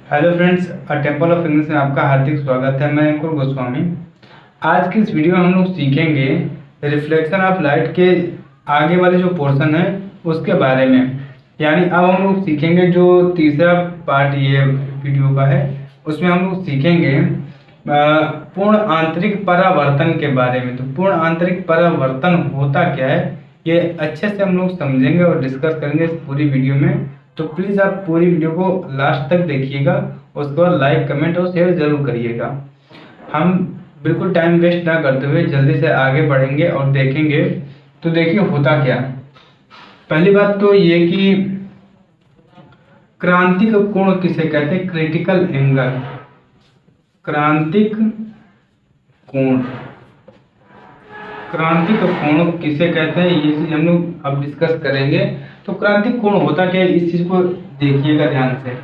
Hello friends, temple of English में आपका हार्दिक स्वागत है। मैं अंकुर गोस्वामी। आज की इस वीडियो में हम लोग सीखेंगे रिफ्लेक्शन ऑफ लाइट के आगे वाले जो पोर्शन है उसके बारे में। यानी अब हम लोग सीखेंगे जो तीसरा पार्ट ये वीडियो का है, उसमें हम लोग सीखेंगे पूर्ण आंतरिक परावर्तन के बारे में। तो पूर्ण आंतरिक परावर्तन होता क्या है, ये अच्छे से हम लोग समझेंगे और डिस्कस करेंगे इस पूरी वीडियो में। तो प्लीज़ आप पूरी वीडियो को लास्ट तक देखिएगा, उसके बाद लाइक कमेंट और शेयर जरूर करिएगा। हम बिल्कुल टाइम वेस्ट ना करते हुए जल्दी से आगे बढ़ेंगे और देखेंगे। तो देखिए होता क्या। पहली बात तो ये कि क्रांतिक कोण किसे कहते हैं, क्रिटिकल एंगल। क्रांतिक कोण, क्रांतिक कोण किसे कहते हैं ये चीज हम लोग अब डिस्कस करेंगे। तो क्रांतिक कोण होता क्या है, इस चीज को देखिएगा ध्यान से।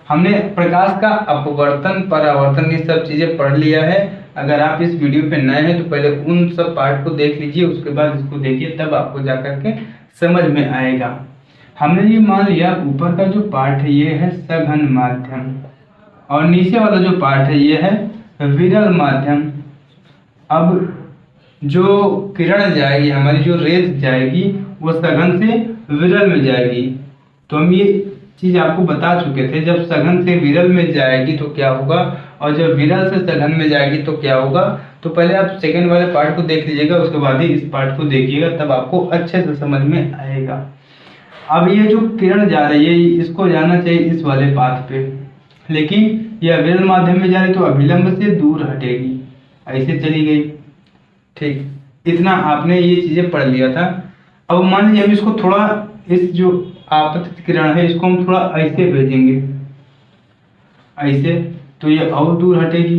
हमने प्रकाश का अपवर्तन, परावर्तन, ये सब चीजें पढ़ लिया है। अगर आप इस वीडियो पे नए हैं तो पहले उन सब पार्ट को देख लीजिए, उसके बाद इसको देखिए, तब आपको जाकर के समझ में आएगा। हमने ये मान लिया ऊपर का जो पार्ट है ये है सघन माध्यम, और नीचे वाला जो पार्ट है ये है विरल माध्यम। अब जो किरण जाएगी, हमारी जो रेज जाएगी, वो सघन से विरल में जाएगी। तो हम ये चीज आपको बता चुके थे, जब सघन से विरल में जाएगी तो क्या होगा, और जब विरल से सघन में जाएगी तो क्या होगा। तो पहले आप सेकंड वाले पार्ट को देख लीजिएगा, उसके बाद ही इस पार्ट को देखिएगा, तब आपको अच्छे से समझ में आएगा। अब ये जो किरण जा रही है इसको जाना चाहिए इस वाले पाथ पे, लेकिन यह विरल माध्यम में जा रही तो अभिलंब से दूर हटेगी, ऐसे चली गई। ठीक, इतना आपने ये चीजें पढ़ लिया था। अब मान लीजिए हम इसको थोड़ा, इस जो आपतित किरण है इसको हम थोड़ा ऐसे भेजेंगे, ऐसे, तो ये और दूर हटेगी।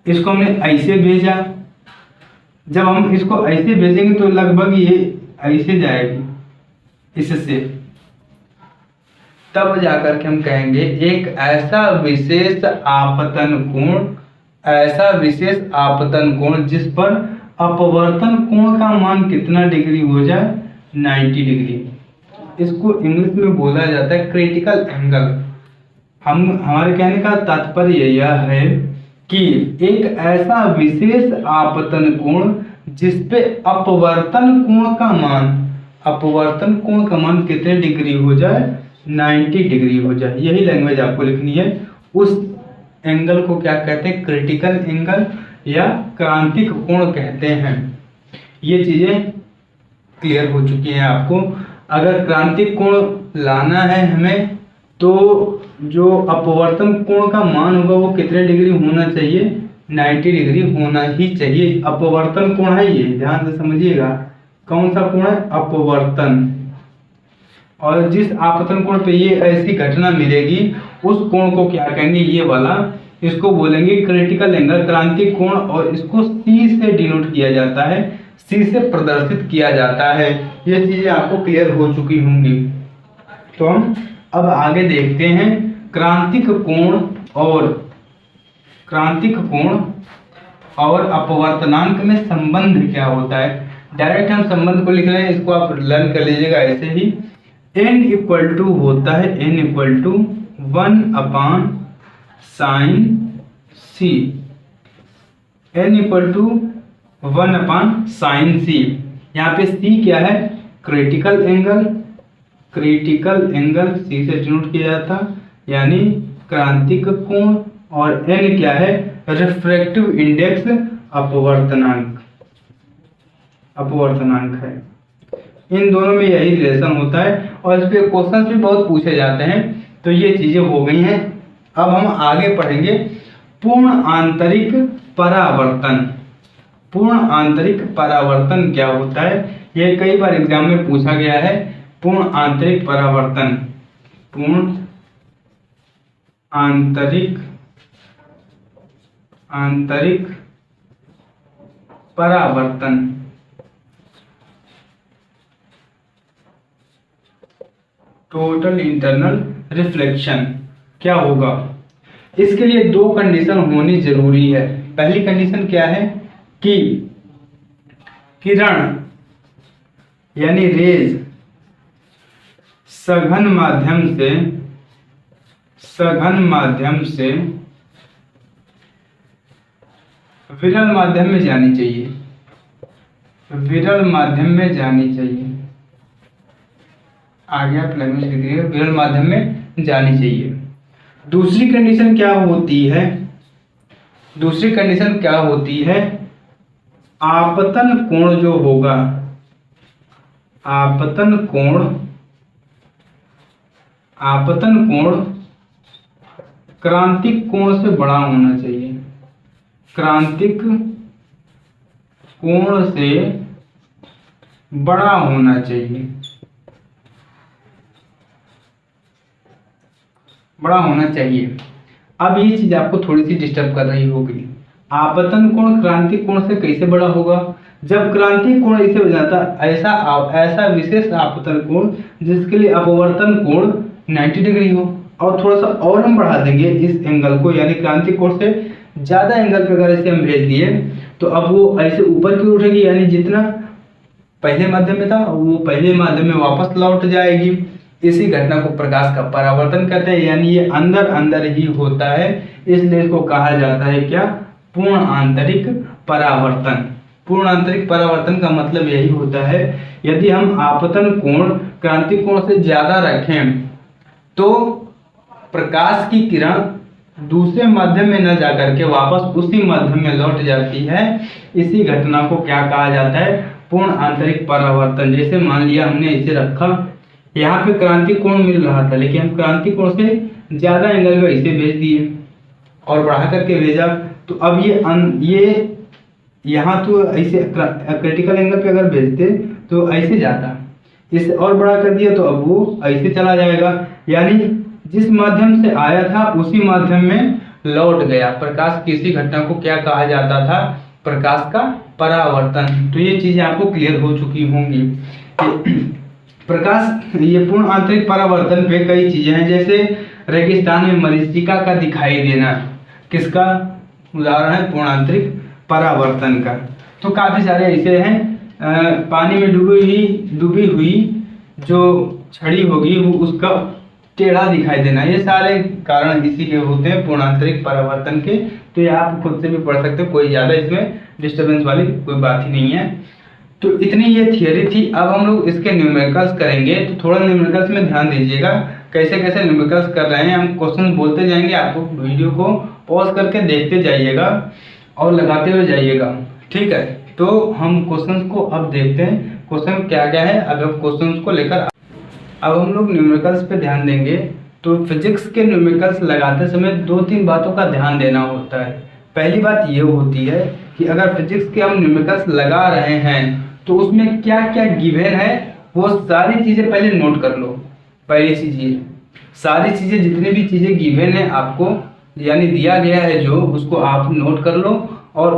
इसको हमने ऐसे भेजा, जब हम इसको ऐसे भेजेंगे तो लगभग ये ऐसे जाएगी इससे, तब जाकर के हम कहेंगे एक ऐसा विशेष आपतन कोण, ऐसा विशेष आपतन कोण जिस पर अपवर्तन कोण का मान कितना डिग्री हो जाए, 90 डिग्री। इसको इंग्लिश में बोला जाता है क्रिटिकल एंगल। हमारे कहने का तात्पर्य यह है कि एक ऐसा विशेष आपतन कोण जिस पे अपवर्तन कोण का मान, अपवर्तन कोण का मान कितने डिग्री हो जाए, 90 डिग्री हो जाए। यही लैंग्वेज आपको लिखनी है। उस एंगल को क्या कहते हैं, क्रिटिकल एंगल या क्रांतिक कोण कहते हैं। ये चीजें क्लियर हो चुकी हैं आपको। अगर क्रांतिक कोण लाना है हमें तो जो अपवर्तन कोण का मान होगा वो कितने डिग्री होना चाहिए, 90 डिग्री होना ही चाहिए। अपवर्तन कोण है ये, ध्यान से समझिएगा। कौन सा कोण है, अपवर्तन। और जिस आपतन कोण पे ये ऐसी घटना मिलेगी उस कोण को क्या कहेंगे, ये वाला, इसको बोलेंगे क्रिटिकल एंगल, क्रांतिक कोण। और इसको C से डिनोट किया जाता है, C से प्रदर्शित किया जाता है। ये चीजें आपको क्लियर हो चुकी होंगी। तो हम अब आगे देखते हैं क्रांतिक कोण और क्रांतिक कोण और अपवर्तनांक में संबंध क्या होता है। डायरेक्ट हम संबंध को लिख रहे हैं, इसको आप लर्न कर लीजिएगा ऐसे ही। n इक्वल टू होता है, n equal to 1 upon sine c, n equal to 1 upon sine c. यहाँ पे c क्या है, critical angle, critical angle c से डिनोट किया जाता, यानी क्रांतिक कोण। और n क्या है, रिफ्रैक्टिव इंडेक्स, अपवर्तनांक, अपवर्तनांक है। इन दोनों में यही रिलेशन होता है और इस पे क्वेश्चंस भी बहुत पूछे जाते हैं। तो ये चीजें हो गई हैं। अब हम आगे पढ़ेंगे पूर्ण आंतरिक परावर्तन। पूर्ण आंतरिक परावर्तन क्या होता है, यह कई बार एग्जाम में पूछा गया है। पूर्ण आंतरिक परावर्तन, पूर्ण आंतरिक आंतरिक परावर्तन, टोटल इंटरनल रिफ्लेक्शन क्या होगा। इसके लिए दो कंडीशन होनी जरूरी है। पहली कंडीशन क्या है कि किरण यानी रेज सघन माध्यम से सघन माध्यम से विरल माध्यम में जानी चाहिए, विरल माध्यम में जानी चाहिए। आगे आप लैंग्वेज लिख रही है, विरल माध्यम में जानी चाहिए। दूसरी कंडीशन क्या होती है? दूसरी कंडीशन क्या होती है? आपतन कोण जो होगा, आपतन कोण क्रांतिक कोण से बड़ा होना चाहिए, क्रांतिक कोण से बड़ा होना चाहिए, बड़ा होना चाहिए। अब ये चीज आपको थोड़ी सी डिस्टर्ब कर रही होगी। आपतन कोण क्रांतिक कोण से कैसे बड़ा होगा? जब क्रांतिक कोण ऐसे हो जाता, ऐसा विशेष आपतन कोण जिसके लिए अपवर्तन कोण 90 डिग्री हो, और थोड़ा सा और हम बढ़ा देंगे इस एंगल को, यानी क्रांतिक कोण से ज्यादा एंगल पे अगर ऐसे हम भेज दिए तो अब वो ऐसे ऊपर की उठेगी, यानी जितना पहले माध्यम में था वो पहले माध्यम में वापस लौट जाएगी। इसी घटना को प्रकाश का परावर्तन कहते हैं, यानी ये अंदर अंदर ही होता है, इसलिए इसको कहा जाता है क्या? पूर्ण आंतरिक परावर्तन। पूर्ण आंतरिक परावर्तन का मतलब यही होता है, यदि हम आपतन कोण क्रांतिक कोण से ज्यादा रखें तो प्रकाश की किरण दूसरे माध्यम में न जाकर के वापस उसी माध्यम में लौट जाती है। इसी घटना को क्या कहा जाता है? पूर्ण आंतरिक परावर्तन। जैसे मान लिया हमने इसे रखा, यहाँ पे क्रांतिक कोण मिल रहा था, लेकिन हम क्रांतिक कोण से ज्यादा एंगल में इसे भेज दिए और बढ़ा करके भेजा, तो अब ये यहाँ तो ऐसे क्रिटिकल एंगल पे अगर भेजते तो ऐसे जाता, इसे और बड़ा कर दिया तो अब वो ऐसे चला जाएगा, यानी जिस माध्यम से आया था उसी माध्यम में लौट गया। प्रकाश की इसी घटना को क्या कहा जाता था? प्रकाश का परावर्तन। तो ये चीजें आपको क्लियर हो चुकी होंगी। प्रकाश ये पूर्ण आंतरिक परावर्तन पे कई चीजें हैं, जैसे रेगिस्तान में मरीचिका का दिखाई देना, किसका उदाहरण है? पूर्ण आंतरिक परावर्तन का। तो काफी सारे ऐसे हैं, पानी में डूबी हुई जो छड़ी होगी वो उसका टेढ़ा दिखाई देना, ये सारे कारण इसीलिए होते हैं पूर्ण आंतरिक परावर्तन के। तो ये आप खुद से भी पढ़ सकते हो, कोई ज्यादा इसमें डिस्टर्बेंस वाली कोई बात ही नहीं है। तो इतनी ये थियरी थी। अब हम लोग इसके न्यूमेरिकल्स करेंगे, तो थोड़ा न्यूमेरिकल्स में ध्यान दीजिएगा, कैसे कैसे न्यूमेरिकल्स कर रहे हैं। हम क्वेश्चन बोलते जाएंगे, आपको वीडियो को पॉज करके देखते जाइएगा और लगाते हुए जाइएगा, ठीक है? तो हम क्वेश्चंस को अब देखते हैं, क्वेश्चन क्या क्या है। अब हम क्वेश्चंस को लेकर अब हम लोग न्यूमेरिकल्स पे ध्यान देंगे। तो फिजिक्स के न्यूमेरिकल्स लगाते समय 2-3 बातों का ध्यान देना होता है। पहली बात ये होती है कि अगर फिजिक्स के हम न्यूमेरिकल्स लगा रहे हैं तो उसमें क्या क्या गिवन है वो सारी चीजें पहले नोट कर लो। पहली चीज ये, सारी चीजें जितनी भी चीजें गिवन है आपको, यानी दिया गया है जो, उसको आप नोट कर लो। और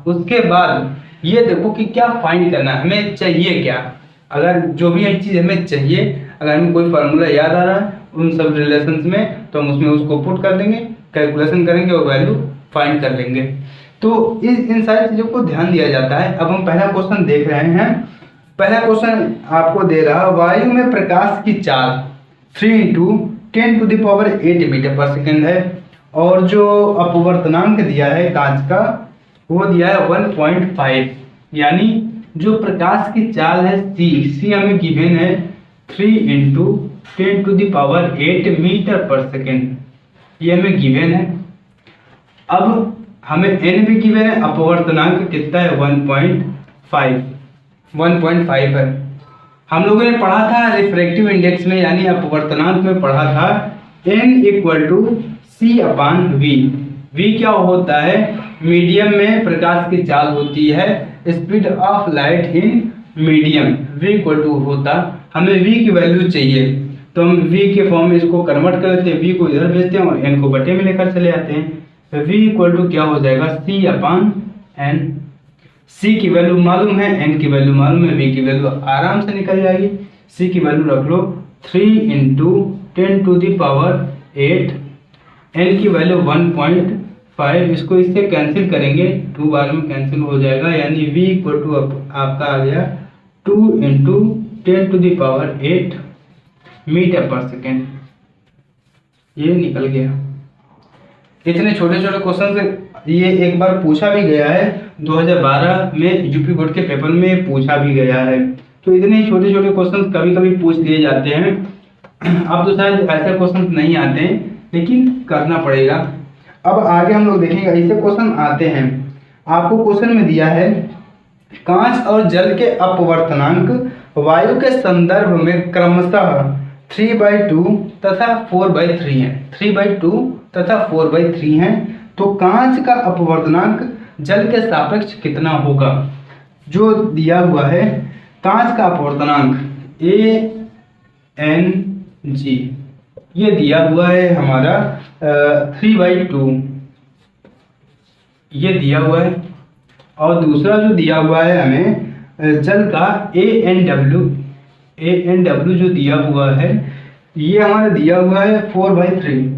उसके बाद ये देखो कि क्या फाइंड करना है, हमें चाहिए क्या। अगर जो भी एक चीज हमें चाहिए, अगर हमें कोई फार्मूला याद आ रहा है उन सब रिलेशंस में, तो हम उसमें उसको पुट कर देंगे, कैलकुलेशन करेंगे और वैल्यू फाइंड कर लेंगे। तो इन सारी चीजों को ध्यान दिया जाता है। अब हम पहला क्वेश्चन देख रहे हैं। पहला क्वेश्चन आपको दे रहा, वायु में प्रकाश की चाल 3 × 10⁸ मीटर पर सेकेंड है, और जो अपवर्तनांक दिया है कांच का वो दिया है 1.5, यानी जो प्रकाश की चाल है सी हमें गिवन है 3 × 10⁸ मीटर पर सेकेंड, ये हमें गिवन है। अब हमें n भी गिवन है, अपवर्तनांक कितना है? 1.5 है। हम लोगों ने पढ़ा था रिफ्रैक्टिव इंडेक्स में, यानी अपवर्तनांक में पढ़ा था n = c/v। v क्या होता है? मीडियम में प्रकाश की चाल होती है, speed of light in medium. v = होता, हमें v की वैल्यू चाहिए तो हम v के फॉर्म में इसको कन्वर्ट कर देते हैं, v को इधर भेजते हैं और n को बटे में लेकर चले आते हैं। तो v = क्या हो जाएगा? c/n। c की वैल्यू मालूम है, n की वैल्यू मालूम है, v की वैल्यू आराम से निकल जाएगी। c की वैल्यू रख लो 3 × 10⁸, n की वैल्यू 1.5, इसको इससे कैंसिल करेंगे, 2 बार में कैंसिल हो जाएगा, यानी v = आपका आ गया 2 × 10⁸ मीटर पर सेकेंड। ये निकल गया। इतने छोटे छोटे क्वेश्चन ये एक बार पूछा भी गया है, 2012 में यूपी बोर्ड के पेपर में पूछा भी गया है। तो इतने छोटे छोटे क्वेश्चन कभी कभी पूछ लिए जाते हैं। अब तो शायद ऐसे क्वेश्चन नहीं आते हैं, लेकिन करना पड़ेगा। अब आगे हम लोग देखेंगे ऐसे क्वेश्चन आते हैं। आपको क्वेश्चन में दिया है कांच और जल के अपवर्तनांक वायु के संदर्भ में क्रमशः 3/2 तथा 4/3 है। 3/2 तथा 4/3 है। तो कांच का अपवर्तनांक जल के सापेक्ष कितना होगा? जो दिया हुआ है कांच का अपवर्तनांक ANG, ये दिया हुआ है हमारा 3/2 ये दिया हुआ है। और दूसरा जो दिया हुआ है हमें जल का ANW जो दिया हुआ है ये हमारा दिया हुआ है 4/3।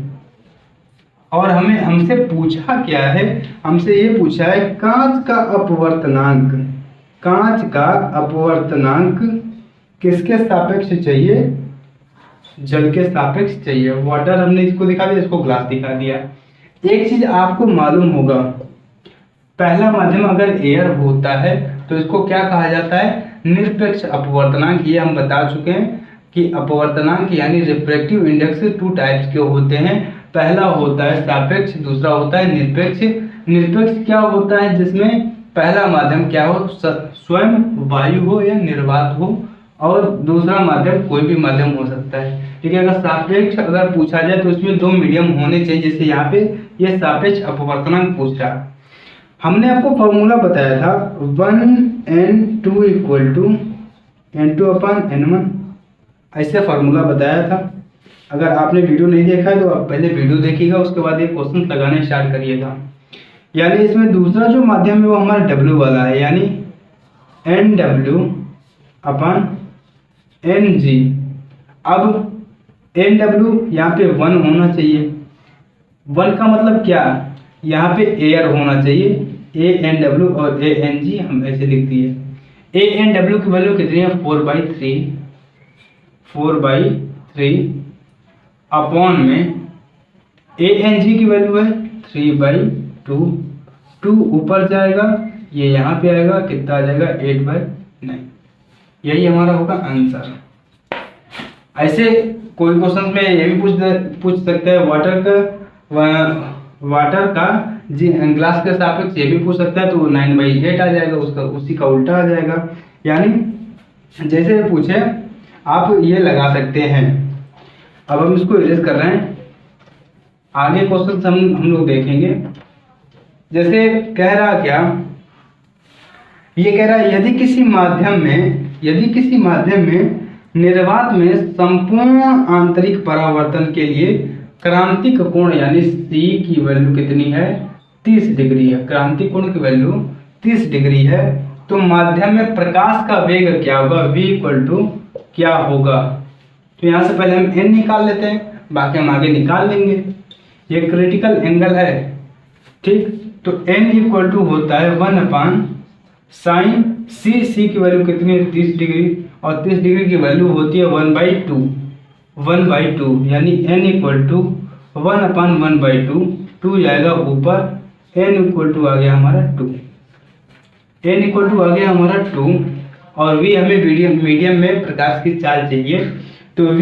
और हमें हमसे पूछा क्या है? हमसे ये पूछा है कांच का अपवर्तनांक। कांच का अपवर्तनांक किसके सापेक्ष चाहिए? जल के सापेक्ष चाहिए। वाटर हमने इसको दिखा दिया, इसको ग्लास दिखा दिया। एक चीज आपको मालूम होगा, पहला माध्यम अगर एयर होता है तो इसको क्या कहा जाता है? निरपेक्ष अपवर्तनांक। ये हम बता चुके हैं कि अपवर्तनांक यानी रिफ्रैक्टिव इंडेक्स 2 टाइप्स के होते हैं। पहला होता है सापेक्ष, दूसरा होता है निरपेक्ष। निरपेक्ष क्या होता है? जिसमें पहला माध्यम क्या हो, स्वयं वायु हो या निर्वात हो, और दूसरा माध्यम कोई भी माध्यम हो सकता है। ठीक है। अगर सापेक्ष अगर पूछा जाए तो इसमें 2 मीडियम होने चाहिए। जैसे यहाँ पे ये सापेक्ष अपवर्तनांक पूछ रहा। हमने आपको फॉर्मूला बताया था 1n2 = n2/n1, ऐसे फार्मूला बताया था। अगर आपने वीडियो नहीं देखा है तो आप पहले वीडियो देखिएगा, उसके बाद ये क्वेश्चन लगाने स्टार्ट करिएगा। यानी इसमें दूसरा जो माध्यम है वो हमारा W वाला है, यानी NW/Ng। अब NW यहाँ पे 1 होना चाहिए। 1 का मतलब क्या? यहाँ पे एयर होना चाहिए। ANW और ANG हम ऐसे लिख दिए। ANW की वैल्यू कितनी है? 4/3 अपॉन में ANG की वैल्यू है 3/2। 2 ऊपर जाएगा, ये यहाँ पे आएगा, कितना आ जाएगा? 8/9। यही हमारा होगा आंसर। ऐसे कोई क्वेश्चन में ये भी पूछ सकते हैं वाटर का ग्लास के सापेक्ष, ये भी पूछ सकता है। तो 9/8 आ जाएगा, उसका उसी का उल्टा आ जाएगा। यानी जैसे पूछे आप ये लगा सकते हैं। अब हम इसको इरेज कर रहे हैं। आगे क्वेश्चन हम लोग देखेंगे। जैसे कह रहा क्या, ये कह रहा है यदि किसी माध्यम में निर्वात में संपूर्ण आंतरिक परावर्तन के लिए क्रांतिक कोण यानी C की वैल्यू कितनी है? 30 डिग्री है। क्रांतिक कोण की वैल्यू 30 डिग्री है। तो माध्यम में प्रकाश का वेग क्या होगा? V क्या होगा? तो यहाँ से पहले हम n निकाल लेते हैं, बाकी हम आगे निकाल लेंगे। ये क्रिटिकल एंगल है, ठीक। तो n होता है 1/sin C की वैल्यू कितनी है? 30 डिग्री, और 30 डिग्री की वैल्यू होती है 1/2 यानी n = 1/1/2। 2 जाएगा ऊपर, n आ गया हमारा 2। आ गया हमारा 2। और v हमें मीडियम में प्रकाश की चाल चाहिए। तो v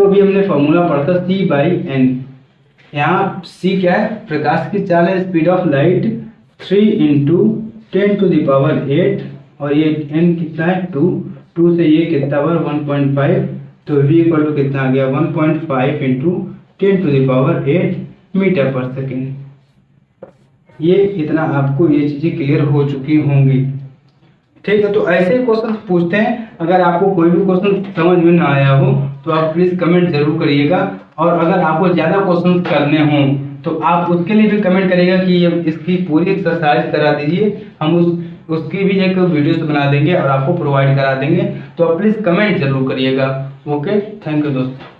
अभी हमने फॉर्मूला पढ़ा था C/n। यहाँ c क्या है? प्रकाश की चाल है, स्पीड ऑफ लाइट 3 × 10⁸ और ये n कितना है? 2 से ये कितना हुआ? 1.5। तो v कितना आ गया? 1.5 × 10⁸ मीटर/सेकेंड। ये इतना आपको ये चीज़ें क्लियर हो चुकी होंगी, ठीक है। तो ऐसे क्वेश्चन पूछते हैं। अगर आपको कोई भी क्वेश्चन समझ में ना आया हो तो आप प्लीज़ कमेंट जरूर करिएगा। और अगर आपको ज़्यादा क्वेश्चन करने हों तो आप उसके लिए भी कमेंट करिएगा कि ये इसकी पूरी एक्सरसाइज करा दीजिए। हम उसकी भी एक वीडियोस बना देंगे और आपको प्रोवाइड करा देंगे। तो आप प्लीज़ कमेंट जरूर करिएगा। ओके, थैंक यू दोस्तों।